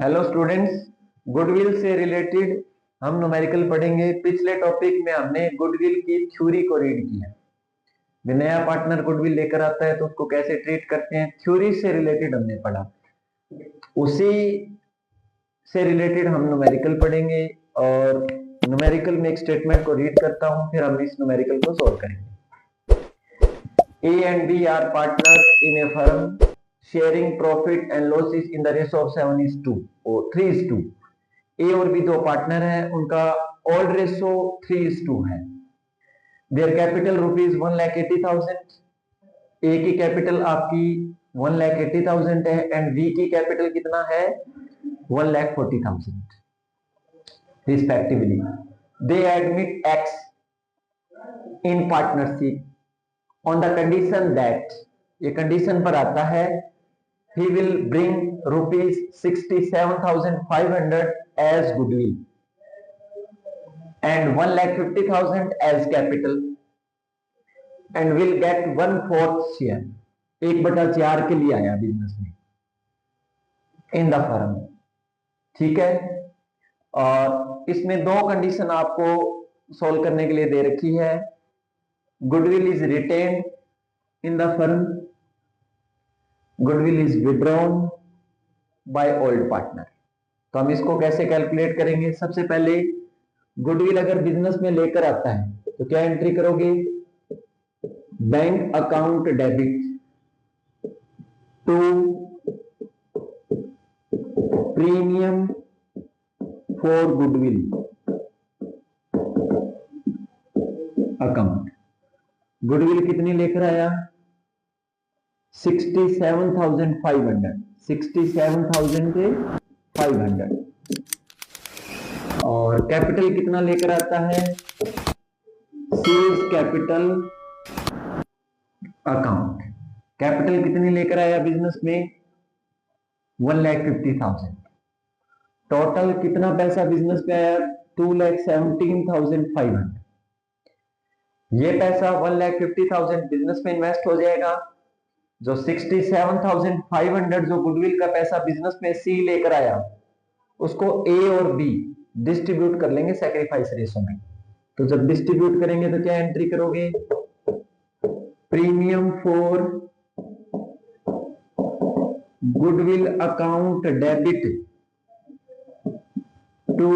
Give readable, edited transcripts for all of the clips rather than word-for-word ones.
Hello students, goodwill से related हम numerical पढ़ेंगे। पिछले टॉपिक में हमने गुडविल की थ्योरी को रीड किया। भी नया पार्टनर गुडविल लेकर आता है तो उसको कैसे ट्रीट करते हैं, थ्योरी से रिलेटेड हमने पढ़ा। उसी से रिलेटेड हम न्यूमेरिकल पढ़ेंगे और न्यूमेरिकल में एक स्टेटमेंट को रीड करता हूं, फिर हम इस न्यूमेरिकल को सॉल्व करेंगे। A and B are partners in a firm sharing profit and losses in the ratio of 7:2 or 3:2। A और B दो पार्टनर हैं, उनका ऑल रेशो 3:2 है। Their capital rupees 1,80,000। ए की कैपिटल आपकी 1,80,000 है एंड बी की कैपिटल कितना है 1,40,000 respectively. They admit x in partnership on the condition that, ये कंडीशन पर आता है, he will bring rupees 67,500 as goodwill and 1,50,000 as capital and will get 1/4 share, 1/4 के लिए आया बिजनेस में इन द फर्म। ठीक है, और इसमें दो कंडीशन आपको सोल्व करने के लिए दे रखी है। Goodwill is retained in the firm, goodwill is withdrawn by old partner. तो हम इसको कैसे कैलकुलेट करेंगे? सबसे पहले गुडविल अगर बिजनेस में लेकर आता है तो क्या एंट्री करोगे? Bank account debit to premium for goodwill account. Goodwill कितनी लेकर आया? 67,500, 67,500। और कैपिटल कितना लेकर आता है? Seize capital account. कैपिटल कितनी लेकर आया बिजनेस में? 1,50,000। टोटल कितना पैसा बिजनेस में आया? 2,17,500। ये पैसा 1,50,000 बिजनेस में इन्वेस्ट हो जाएगा। जो 67,500 जो गुडविल का पैसा बिजनेस में सी लेकर आया, उसको ए और बी डिस्ट्रीब्यूट कर लेंगे सैक्रिफाइस रेशो में। तो जब डिस्ट्रीब्यूट करेंगे तो क्या एंट्री करोगे? Premium for goodwill account debit to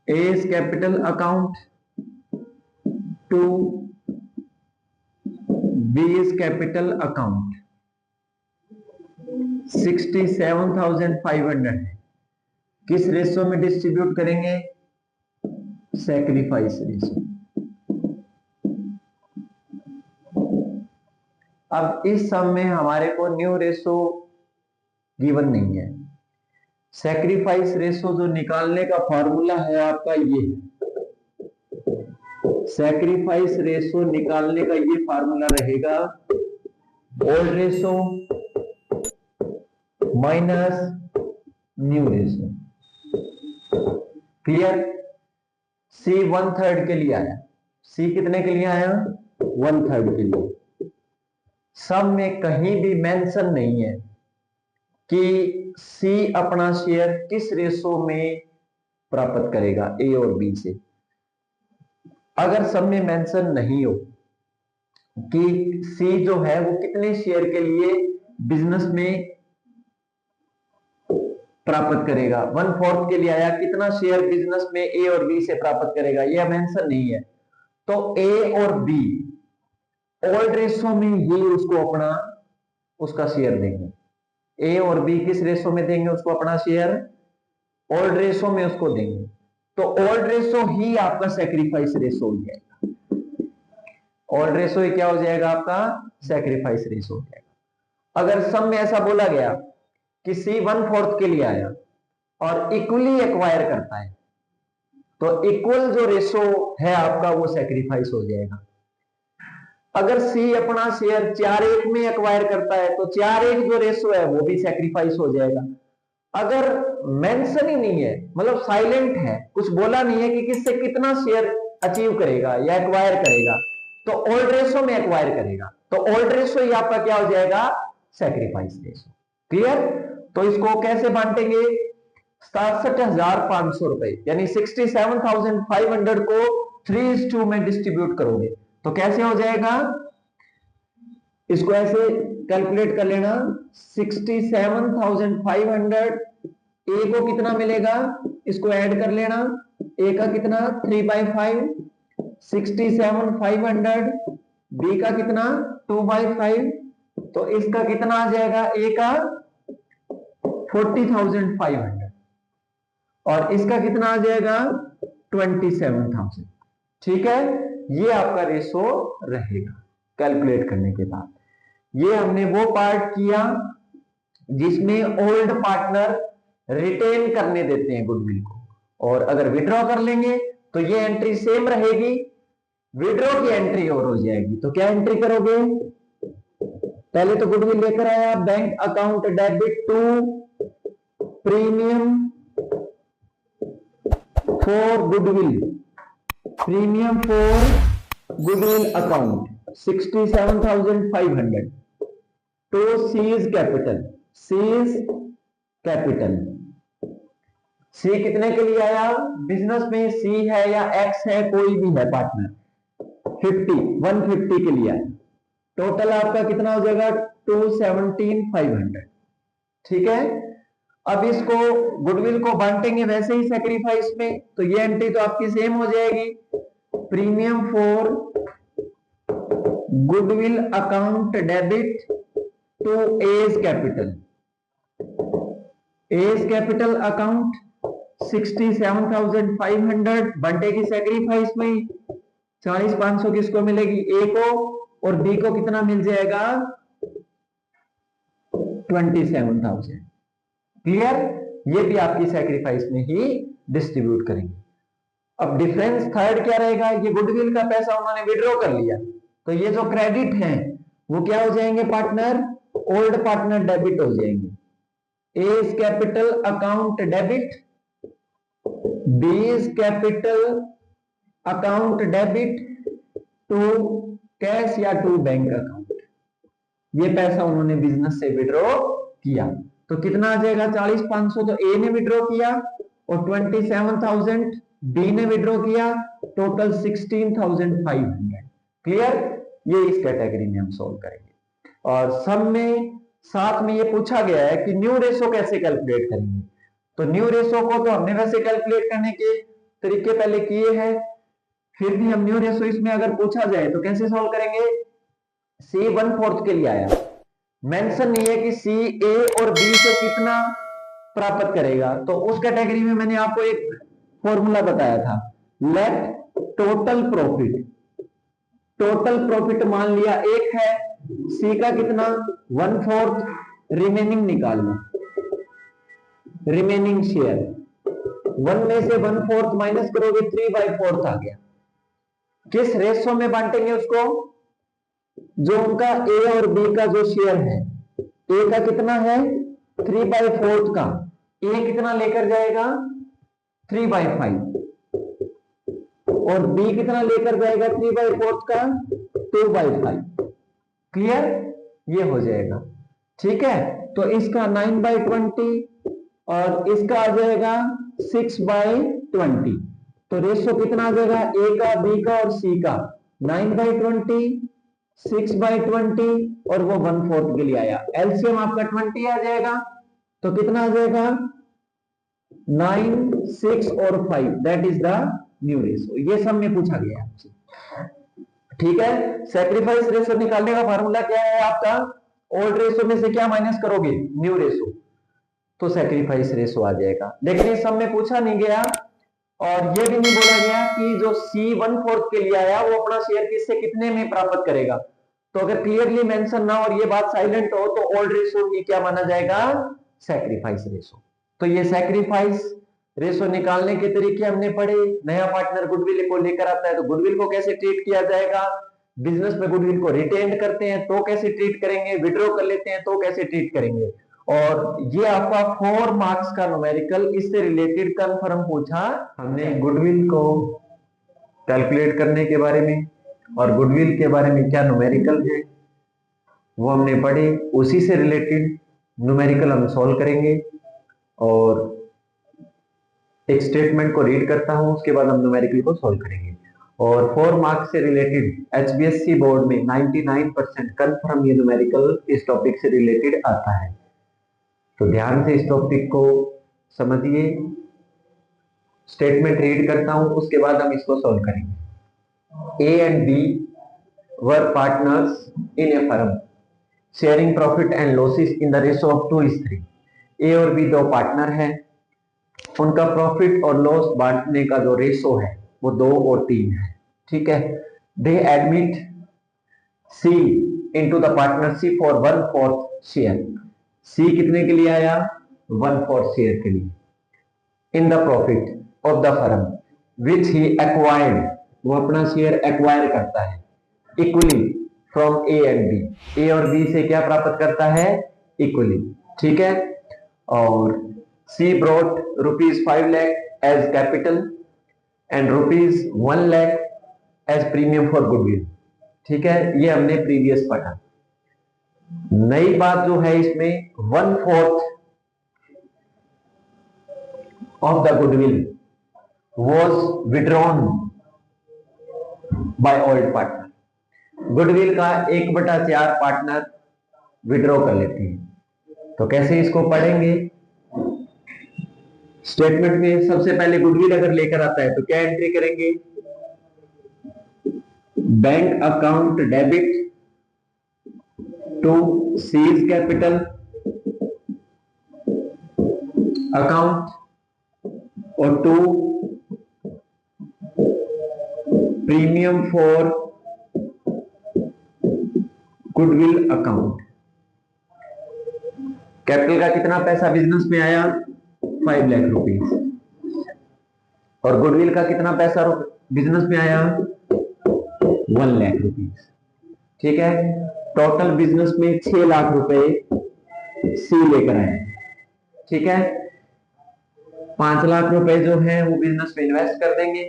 A's capital account to B's capital account. 67,500 है, किस रेशो में डिस्ट्रीब्यूट करेंगे? Sacrifice ratio. अब इस सम में हमारे को न्यू रेशो गिवन नहीं है। सैक्रिफाइस रेशो जो निकालने का फॉर्मूला है आपका ये है। सैक्रिफाइस रेशो निकालने का ये फार्मूला रहेगा, old ratio minus new ratio. Clear? C 1/3 के लिए आया। सी कितने के लिए आया? 1/3 के लिए। सम में कहीं भी मेंशन नहीं है कि सी अपना शेयर किस रेशो में प्राप्त करेगा ए और बी से। अगर सब में मेंशन नहीं हो कि सी जो है वो कितने शेयर के लिए बिजनेस में प्राप्त करेगा, 1/4 के लिए आया, कितना शेयर बिजनेस में ए और बी से प्राप्त करेगा, यह मेंशन नहीं है। तो ए और बी ओल्ड रेशो में ही उसको अपना उसका शेयर देंगे। ए और बी किस रेशो में देंगे उसको अपना शेयर? ओल्ड रेशो में उसको देंगे। तो ओल्ड रेशो ही आपका सैक्रिफाइस रेशो हो जाएगा। ओल्ड रेशो ही क्या हो जाएगा? आपका सैक्रिफाइस रेशो हो जाएगा। अगर सम में ऐसा बोला गया कि सी 1/4 के लिए आया और इक्वली एक्वायर करता है, तो इक्वल जो रेशो है आपका वो सैक्रिफाइस हो जाएगा। अगर सी अपना शेयर 4:1 में एक्वायर करता है तो 4:1 जो रेशो है वो भी सैक्रिफाइस हो जाएगा। अगर मेंशन ही नहीं है, मतलब साइलेंट है, कुछ बोला नहीं है कि किससे कितना शेयर अचीव करेगा या एक्वायर करेगा, तो ओल्ड रेशो में एक्वायर करेगा, तो ओल्ड रेशो ही आपका क्या हो जाएगा? Sacrifice ratio. क्लियर? तो इसको कैसे बांटेंगे? 67,500 रुपए यानी 67,500 को 3:2 में डिस्ट्रीब्यूट करोगे तो कैसे हो जाएगा? इसको ऐसे कैलकुलेट कर लेना, 67,500, ए को कितना मिलेगा इसको ऐड कर लेना, ए का कितना 3/5, 67,500, बी का कितना 2/5, तो इसका कितना आ जाएगा? ए का 40,500 और इसका कितना आ जाएगा 27,000। ठीक है, ये आपका रेशो रहेगा कैलकुलेट करने के बाद। ये हमने वो पार्ट किया जिसमें ओल्ड पार्टनर रिटेन करने देते हैं गुडविल को, और अगर विड्रॉ कर लेंगे तो ये एंट्री सेम रहेगी, विड्रॉ की एंट्री और हो जाएगी। तो क्या एंट्री करोगे? पहले तो गुडविल लेकर आया, bank account debit to premium for goodwill, premium for goodwill account 67,500 to C's capital, C's capital. C कितने के लिए आया? बिजनेस में सी है या एक्स है, कोई भी है पार्टनर, 150 के लिए आया। टोटल आपका कितना हो जाएगा? 217,500। ठीक है, अब इसको गुडविल को बांटेंगे वैसे ही सैक्रिफाइस में, तो ये एंट्री तो आपकी सेम हो जाएगी, premium for goodwill account debit to A's capital, A's capital account 67,500 बंटेगी सैक्रिफाइस में, 40,500 किसको मिलेगी? ए को, और बी को कितना मिल जाएगा? 27,000। क्लियर? ये भी आपकी सैक्रिफाइस में ही डिस्ट्रीब्यूट करेंगे। अब डिफरेंस थर्ड क्या रहेगा? ये गुडविल का पैसा उन्होंने विड्रॉ कर लिया, तो ये जो क्रेडिट है वो क्या हो जाएंगे पार्टनर? ओल्ड पार्टनर डेबिट हो जाएंगे। A's capital account debit, B's capital account debit to cash या टू बैंक अकाउंट। ये पैसा उन्होंने बिजनेस से विड्रॉ किया, तो कितना आ जाएगा? 40,500 तो ए ने विड्रॉ किया, और 27,000 बी ने विड्रॉ किया, टोटल 16,500। क्लियर? ये इस कैटेगरी में हम सोल्व करेंगे। और सब में साथ में ये पूछा गया है कि न्यू रेशो कैसे कैलकुलेट करेंगे। तो न्यू रेशो को तो हमने वैसे कैलकुलेट करने के तरीके पहले किए हैं, फिर भी हम न्यू रेशो इसमें अगर पूछा जाए तो कैसे सॉल्व करेंगे? सी 1/4 के लिए आया, मेंशन नहीं है कि सी ए और बी से कितना प्राप्त करेगा, तो उस कैटेगरी में मैंने आपको एक फॉर्मूला बताया था, let total profit, total profit मान लिया एक है, सी का कितना 1/4, रिमेनिंग निकालना, रिमेनिंग शेयर 1 में से 1/4 माइनस करोगे 3/4 आ गया। किस रेशो में बांटेंगे उसको? जो उनका ए और बी का जो शेयर है, ए का कितना है 3/4 का, ए कितना लेकर जाएगा 3/5, और बी कितना लेकर जाएगा 3/4 का 2/5। क्लियर? ये हो जाएगा। ठीक है, तो इसका 9/20 और इसका आ जाएगा 6/20, तो रेशो कितना आ जाएगा? ए का, बी का और सी का 9/20, 6/20 और वो 1/4 के लिए आया, एलसीएम आपका 20 आ जाएगा, तो कितना आ जाएगा 9, 6 और 5, that is the new ratio. ये सब में पूछा गया आपसे। ठीक है, सैक्रिफाइस रेशो निकालने का फार्मूला क्या है आपका? ओल्ड रेशो में से क्या माइनस करोगे? न्यू रेशो, तो सैक्रिफाइस रेशो आ जाएगा। लेकिन इस सब में पूछा नहीं गया, और ये भी नहीं बोला गया कि जो सी 1/4 के लिए आया वो अपना शेयर किससे कितने में प्राप्त करेगा। तो अगर क्लियरली मेंशन ना और ये बात साइलेंट हो तो ओल्ड रेशो ही क्या माना जाएगा? Sacrifice ratio. तो ये सैक्रिफाइस रेशो निकालने के तरीके हमने पढ़े। नया पार्टनर गुडविल को लेकर आता है तो गुडविल को कैसे ट्रीट किया जाएगा, बिजनेस में गुडविल को रिटेन करते हैं तो कैसे ट्रीट करेंगे, विड्रॉ कर लेते हैं तो कैसे ट्रीट करेंगे। और ये आपका 4 मार्क्स का न्यूमेरिकल इससे रिलेटेड कंफर्म पूछा हमने गुडविल को कैलकुलेट करने के बारे में, और गुडविल के बारे में क्या न्यूमेरिकल है वो हमने पढ़े, उसी से रिलेटेड न्यूमेरिकल हम सॉल्व करेंगे और एक स्टेटमेंट को रीड करता हूं, उसके बाद हम न्यूमेरिकल को सॉल्व करेंगे। और 4 मार्क्स से रिलेटेड एचबीएससी बोर्ड में 99% कंफर्म ये न्यूमेरिकल इस टॉपिक से रिलेटेड आता है। तो ध्यान से इस टॉपिक को समझिए। स्टेटमेंट रीड करता हूं, उसके बाद हम इसको सॉल्व करेंगे। A and B were partners in a firm sharing profit and losses in the ratio of 2:3। A और बी दो पार्टनर हैं, उनका प्रॉफिट और लॉस बांटने का जो रेशो है वो 2 और 3 है। ठीक है। They admit C into the partnership for 1/4 share. C कितने के लिए आया? 1/4 शेयर के लिए in the profit of the firm which he acquired. वो अपना शेयर एक्वायर करता है equally from A and B. A और बी से क्या प्राप्त करता है? इक्वली। ठीक है। और C brought ₹5 lakh as capital and ₹1 lakh as premium for goodwill. ठीक है, ये हमने प्रीवियस पढ़ा। नई बात जो है इसमें 1/4 of the goodwill was withdrawn by old partner. Goodwill का 1/4 पार्टनर विड्रॉ कर लेते हैं। तो कैसे इसको पढ़ेंगे? स्टेटमेंट में सबसे पहले गुडविल अगर लेकर आता है तो क्या एंट्री करेंगे? Bank account debit to C's capital account और to premium for goodwill account. Capital का कितना पैसा बिजनेस में आया? 5 लाख रुपीस। और गुडविल का कितना पैसा बिजनेस में आया? 1 लाख रुपीस। ठीक है। टोटल बिजनेस में 6 लाख रुपए सी लेकर आए। ठीक है। 5 लाख रुपए जो है वो बिजनेस में इन्वेस्ट कर देंगे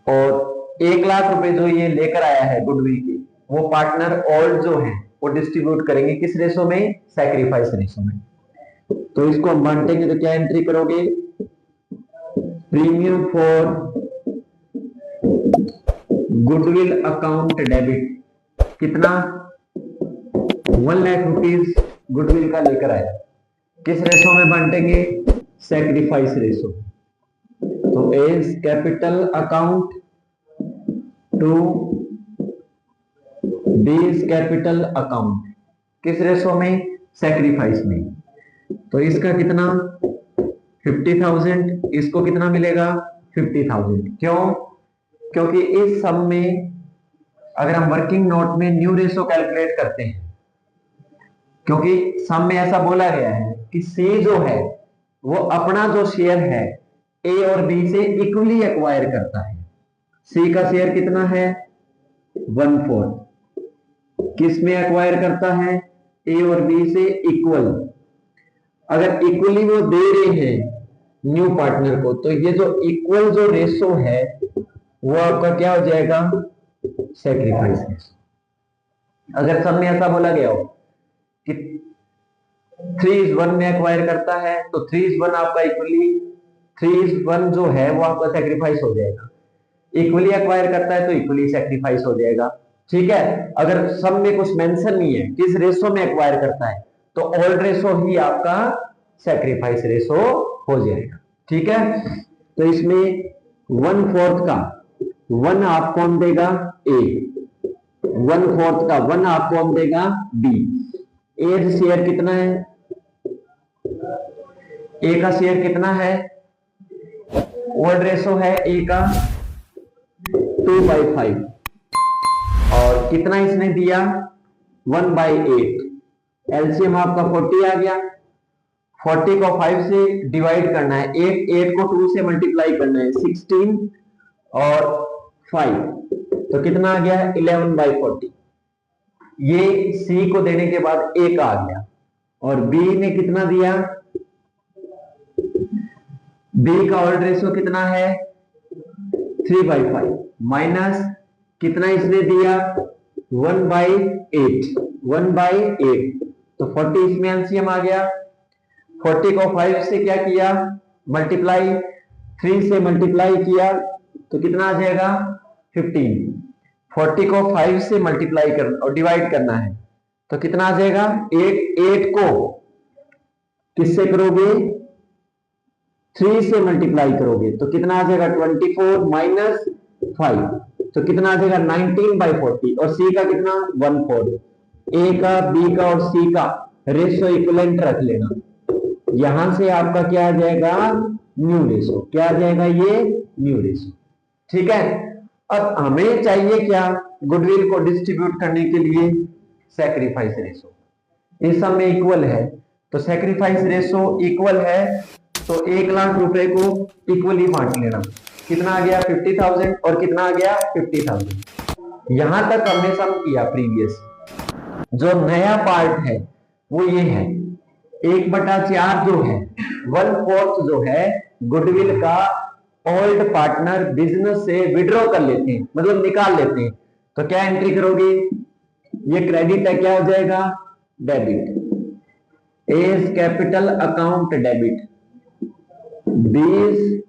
और 1 लाख रुपए जो ये लेकर आया है गुडविल के, वो पार्टनर ओल्ड जो है वो डिस्ट्रीब्यूट करेंगे किस रेशो में? सैक्रिफाइस रेशो में। तो इसको हम बांटेंगे तो क्या एंट्री करोगे? Premium for goodwill account debit कितना? 1 लाख रुपीस गुडविल का लेकर आया, किस रेशो में बांटेंगे? Sacrifice ratio. तो A's capital account to B's capital account, किस रेशो में? सैक्रिफाइस में। तो इसका कितना? 50,000। इसको कितना मिलेगा? 50,000। क्यों? क्योंकि इस सम में अगर हम वर्किंग नोट में न्यू रेशो कैलकुलेट करते हैं, क्योंकि सम में ऐसा बोला गया है कि सी जो है वो अपना जो शेयर है ए और बी से इक्वली एक्वायर करता है। सी का शेयर कितना है? 1/4। किस में एक्वायर करता है? ए और बी से इक्वल। अगर इक्वली वो दे रहे हैं न्यू पार्टनर को, तो ये जो इक्वल जो रेशो है वो आपका क्या हो जाएगा? Sacrifice ratio. अगर सब में ऐसा बोला गया हो कि 3:1 में एक्वायर करता है तो 3:1 आपका इक्वली 3:1 जो है वो आपका सैक्रिफाइस हो जाएगा। इक्वली एक्वायर करता है तो इक्वली सैक्रिफाइस हो जाएगा। ठीक है। अगर सब में कुछ मेंशन नहीं है किस रेशो में एक्वायर करता है, तो ओल्ड रेशो ही आपका सैक्रिफाइस रेशो हो जाएगा। ठीक है। तो इसमें 1/4 का 1 आप कौन देगा? ए। 1/4 का 1 आप कौन देगा? बी। ए शेयर कितना है? ए का शेयर कितना है? ओल्ड रेशो है ए का 2/5 और कितना इसने दिया? 1/8। एलसीएम आपका 40 आ गया। 40 को 5 से डिवाइड करना है, 8 को 2 से मल्टीप्लाई करना है, 16 और 5 तो कितना आ गया? 11/40। ये सी को देने के बाद ए का आ गया। और बी ने कितना दिया? बी का ओल्ड रेशो कितना है? 3/5 माइनस कितना इसने दिया? 1/8। 1/8 तो 40 इसमें एलसीएम आ गया। 40 को 5 से क्या किया, मल्टीप्लाई, 3 से मल्टीप्लाई किया तो कितना आ जाएगा 15। 40 को 5 से मल्टीप्लाई करना और डिवाइड करना है तो कितना आ जाएगा 8। 8 को किससे करोगे 3 से मल्टीप्लाई करोगे तो कितना आ जाएगा 24 माइनस 5 तो कितना आ जाएगा 19/40 और सी का कितना 1/4। ए का बी का और सी का रेशो इक्विवेलेंट रख लेना। यहां से आपका क्या आ जाएगा न्यू रेशो, क्या आ जाएगा ये न्यू रेशो। ठीक है, अब हमें चाहिए क्या गुडविल को डिस्ट्रीब्यूट करने के लिए सैक्रिफाइस रेशो। इस सब में इक्वल है तो सैक्रिफाइस रेशो इक्वल है तो 1 लाख रुपए को इक्वली बांट लेना। कितना आ गया 50,000 और कितना आ गया 50,000। यहां तक हमने सम किया प्रीवियस। जो नया पार्ट है वो ये है 1/4 जो है 1/4 जो है गुडविल का ओल्ड पार्टनर बिजनेस से विड्रॉ कर लेते हैं, मतलब निकाल लेते हैं। तो क्या एंट्री करोगे, ये क्रेडिट है, क्या हो जाएगा debit. A's capital account debit, B's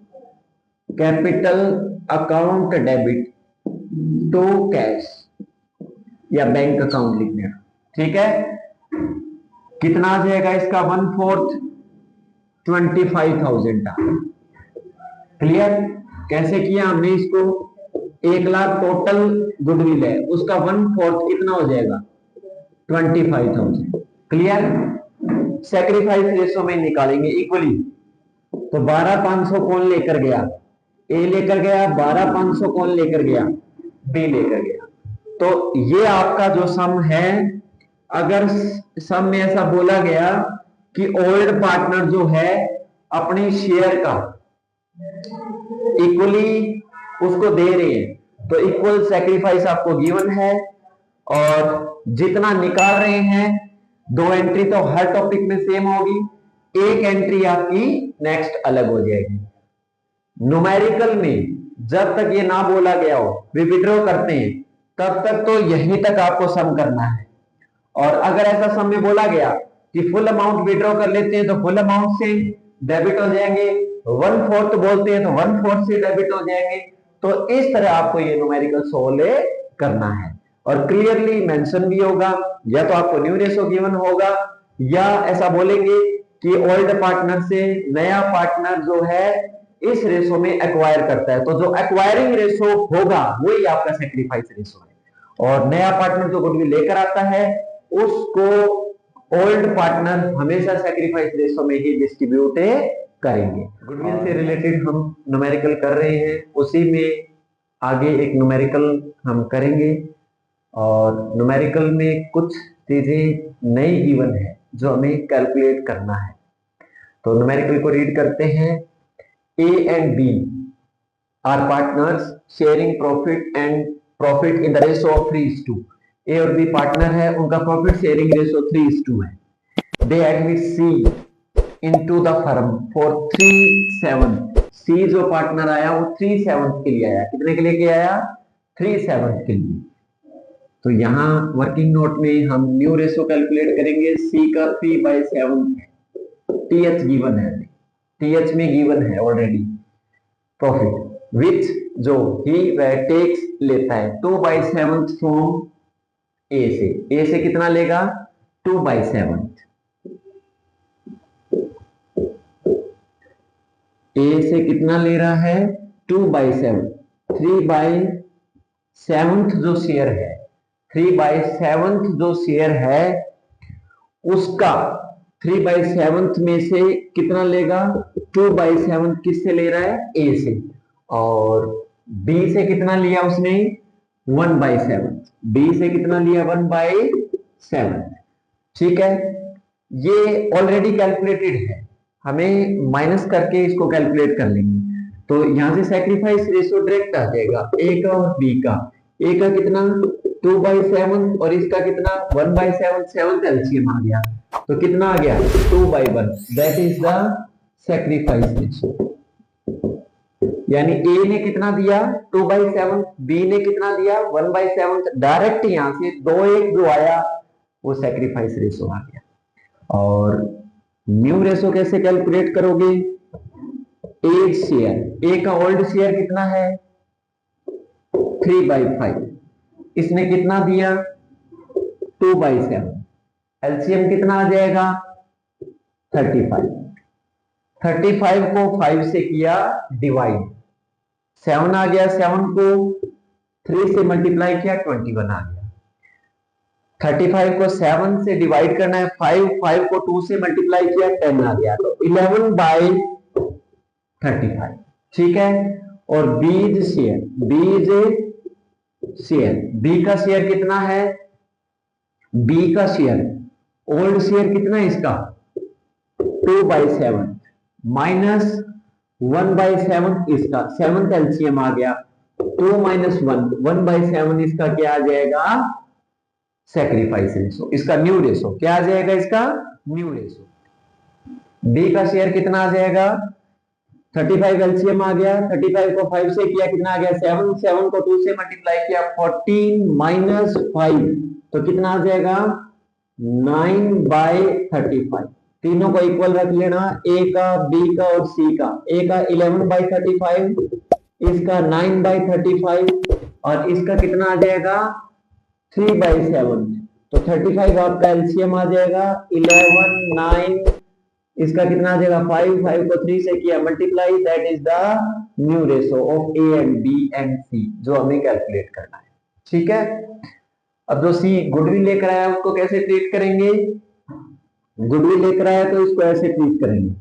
capital account debit to cash या बैंक अकाउंट लिखना। ठीक है, कितना आ जाएगा इसका 1/4 25,000। क्लियर, कैसे किया हमने इसको 1 लाख टोटल गुडविल है उसका 1/4 कितना हो जाएगा 25,000। क्लियर, सैक्रिफाइस रेशो में निकालेंगे इक्वली। तो 12,500 कौन लेकर गया, ए लेकर गया, 12,500 कौन लेकर गया, बी लेकर गया। तो ये आपका जो सम है, अगर सम में ऐसा बोला गया कि ओल्ड पार्टनर जो है अपने शेयर का इक्वली उसको दे रहे हैं तो इक्वल सैक्रिफाइस आपको गिवन है। और जितना निकाल रहे हैं 2 एंट्री तो हर टॉपिक में सेम होगी, 1 एंट्री आपकी नेक्स्ट अलग हो जाएगी। न्यूमेरिकल में जब तक ये ना बोला गया हो वे विड्रॉ करते हैं तब तक तो यहीं तक आपको सम करना है। और अगर ऐसा सम में बोला गया कि फुल अमाउंट विड्रॉ कर लेते हैं तो फुल अमाउंट से डेबिट हो जाएंगे, 1/4 बोलते हैं तो 1/4 से डेबिट हो जाएंगे। तो इस तरह आपको ये न्यूमेरिकल सोल्व करना है और क्लियरली मेंशन भी होगा, या तो आपको न्यू रेशो गिवन होगा या ऐसा बोलेंगे कि ओल्ड पार्टनर से नया पार्टनर जो है इस रेशो में एक्वायर करता है। तो जो एक्वायरिंग रेशो होगा वही आपका सैक्रिफाइस रेशो है। और नया पार्टनर जो गुडविल लेकर आता है उसको ओल्ड पार्टनर हमेशा सैक्रिफाइस रेशो में ही डिस्ट्रीब्यूट करेंगे। गुडविल से रिलेटेड हम न्यूमेरिकल कर रहे हैं, उसी में आगे एक न्यूमेरिकल हम करेंगे। और न्यूमेरिकल में कुछ चीजें नई गिवन है जो हमें कैलकुलेट करना है। तो न्यूमेरिकल को रीड करते हैं। A and B are partners sharing profit in the ratio of 3:2। A और B पार्टनर है, उनका प्रॉफिट शेयरिंग रेशो 3:2 है। They admit C into the firm for 3/7। C जो पार्टनर आया वो 3/7 के लिए आया। कितने के लिए आया 3/7 के लिए। तो यहाँ वर्किंग नोट में हम न्यू रेशो कैलकुलेट करेंगे। C का 3/7 है, TH गिवन है, TH में गिवन है ऑलरेडी प्रॉफिट विच जो ही वह टेक्स लेता है 2/7 फ्रॉम ए से। ए से कितना लेगा 2/7। ए से कितना ले रहा है 2/7। 3/7 जो शेयर है, 3/7 जो शेयर है उसका 3/7 में से कितना लेगा 2/7 किससे ले रहा है ए से। और बी से कितना लिया उसने 1/7। बी से कितना लिया 1/7। ठीक है, ये ऑलरेडी कैलकुलेटेड है, हमें माइनस करके इसको कैलकुलेट कर लेंगे। तो यहां से सैक्रिफाइस रेशो डायरेक्ट आ जाएगा ए का और बी का। ए का कितना 2/7 और इसका कितना 1/7, 7 एलसीएम आ गया तो कितना आ गया 2/1। That is the sacrifice ratio. यानी ए ने कितना दिया 2/7, बी ने कितना दिया 1/7। डायरेक्ट यहां से 2/1 जो आया वो सैक्रिफाइस रेशो आ गया। और न्यू रेशो कैसे कैलकुलेट करोगे? एज शेयर, ए का ओल्ड शेयर कितना है? 3/5, इसने कितना दिया? 2/7, एलसीएम कितना आ जाएगा? 35। 35 को 5 से किया डिवाइड, 7 आ गया, 7 को 3 से मल्टीप्लाई किया, 21 आ गया। 35 को 7 से डिवाइड करना है, 5 को 2 से मल्टीप्लाई किया, 10 आ गया, तो 11/35, ठीक है। और बीज शेयर, बी का शेयर कितना है? बी का शेयर, ओल्ड शेयर कितना है इसका? 2/7 माइनस 1/7 इसका, 7th एलसीएम आ गया, 2 - 1, 1/7 इसका क्या आ जाएगा? सैक्रिफाइस रेशो, इसका न्यू रेशो क्या आ जाएगा? इसका न्यू रेशो। बी का शेयर कितना आ जाएगा? 35 एलसीएम आ गया, 35 को 5 से किया, कितना आ गया? 7, 7 को 2 से मल्टीप्लाई किया, 14 - 5, तो कितना आ जाएगा? 9/35। तीनों को इक्वल रख लेना, ए का, बी का और सी का। ए का 11/35, इसका 9/35 और इसका कितना आ जाएगा? 3/7। तो 35 आपका एलसीएम आ जाएगा 11, 9, इसका कितना आ जाएगा? 5 को 3 से किया multiply, that is the new ratio of A and B and C, जो हमें कैलकुलेट करना है, ठीक है। अब जो सी गुडविल लेकर आया उसको कैसे ट्रीट करेंगे? गुडविल लेकर आया तो इसको ऐसे ट्रीट करेंगे,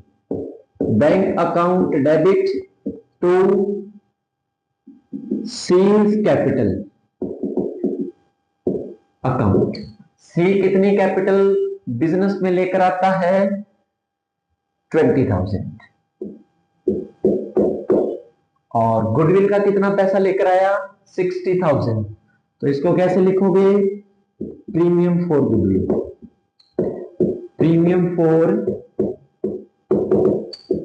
bank account debit to C's capital account. C कितनी कैपिटल बिजनेस में लेकर आता है? 20,000। और गुडविल का कितना पैसा लेकर आया? 60,000। तो इसको कैसे लिखोगे? Premium for goodwill, premium for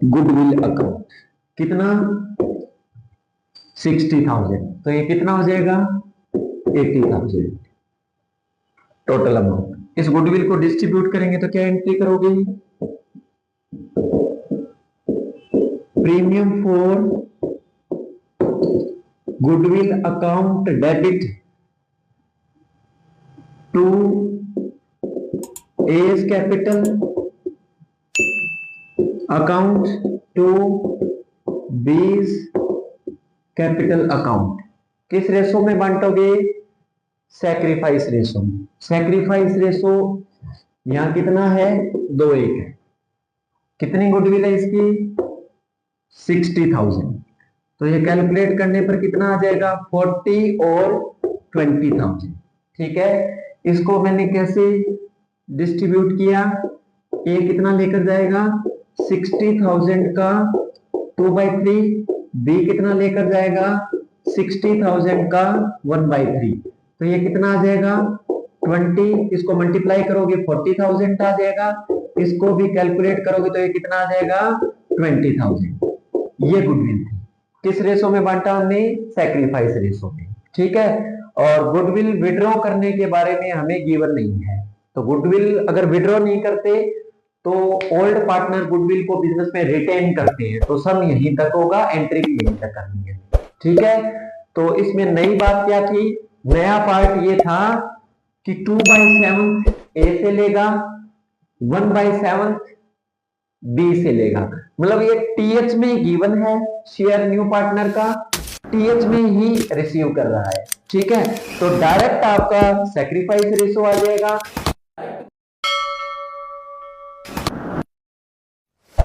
goodwill account कितना? 60,000। तो ये कितना हो जाएगा? 80,000 टोटल अमाउंट। इस गुडविल को डिस्ट्रीब्यूट करेंगे तो क्या एंट्री करोगे? Premium for goodwill account debit to A's capital account to B's capital account. किस रेशो में बांटोगे? सैक्रिफाइस रेशो में। सैक्रिफाइस रेशो यहां कितना है? 2:1 है। कितनी गुडविल है इसकी? 60,000। तो ये कैलकुलेट करने पर कितना आ जाएगा? 40 और 20,000, ठीक है। इसको मैंने कैसे डिस्ट्रीब्यूट किया? ए कितना लेकर जाएगा? 60,000 का 2/3, बी कितना लेकर जाएगा? 60,000 का 1/3, तो ये कितना आ जाएगा? 20। इसको मल्टीप्लाई करोगे 40,000 आ जाएगा, इसको भी कैलकुलेट करोगे तो ये कितना आ जाएगा? 20,000। ये गुडविल थी। किस रेशो में बांटा हमने? सैक्रिफाइस रेशो में, ठीक है। और गुडविल विड्रॉ करने के बारे में हमें गिवन नहीं है, तो गुडविल अगर विड्रॉ नहीं करते तो ओल्ड पार्टनर गुडविल को बिजनेस में रिटेन करते हैं, तो सम यहीं तक होगा, एंट्री भी यहीं तक करनी है, ठीक है। तो इसमें नई बात क्या थी? नया पार्ट ये था कि 2/7 ए से लेगा, 1/7 बी से लेगा। मतलब ये टीएच में गिवन है, शेयर न्यू पार्टनर का टीएच में ही रिसीव कर रहा है, ठीक है। तो डायरेक्ट आपका सैक्रिफाइस रेशो आ जाएगा